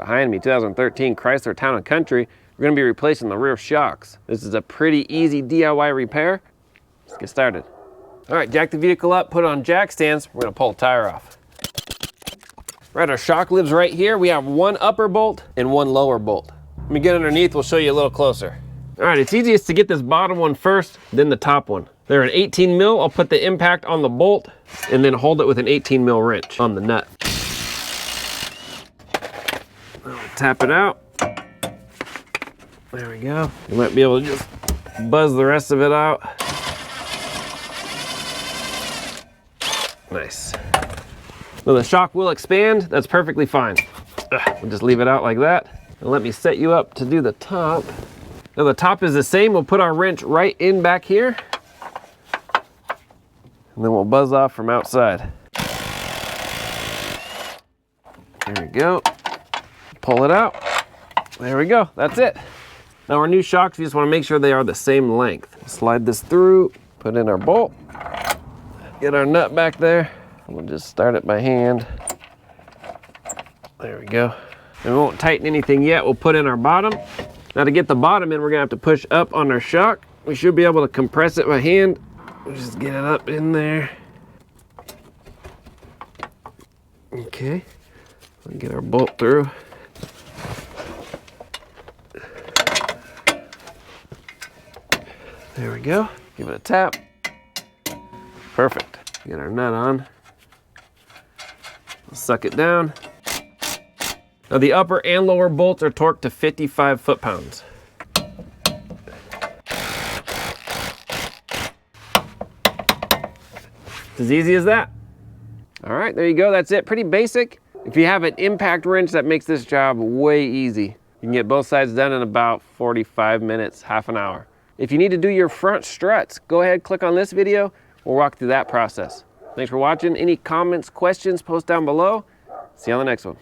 Behind me, 2013 Chrysler Town and Country. We're gonna be replacing the rear shocks. This is a pretty easy DIY repair. Let's get started. All right, jack the vehicle up, put it on jack stands. We're gonna pull the tire off. Right, our shock lives right here. We have one upper bolt and one lower bolt. Let me get underneath, we'll show you a little closer. All right, it's easiest to get this bottom one first, then the top one. They're an 18 mil. I'll put the impact on the bolt and then hold it with an 18 mil wrench on the nut. I'll tap it out. There we go. You might be able to just buzz the rest of it out. Nice. Now the shock will expand. That's perfectly fine. We'll just leave it out like that. And let me set you up to do the top. Now the top is the same. We'll put our wrench right in back here. And then we'll buzz off from outside. There we go. Pull it out. There we go. That's it. Now our new shocks, we just want to make sure they are the same length. Slide this through, put in our bolt, get our nut back there. We'll just start it by hand. There we go. And we won't tighten anything yet. We'll put in our bottom. Now to get the bottom in, we're gonna have to push up on our shock. We should be able to compress it by hand. We'll just get it up in there. Okay, we'll get our bolt through. There we go. Give it a tap. Perfect. Get our nut on. Suck it down. Now the upper and lower bolts are torqued to 55 foot-pounds. It's as easy as that. All right, there you go. That's it. Pretty basic. If you have an impact wrench, that makes this job way easy. You can get both sides done in about 45 minutes, half an hour. If you need to do your front struts, go ahead, click on this video. We'll walk through that process. Thanks for watching. Any comments, questions, post down below. See you on the next one.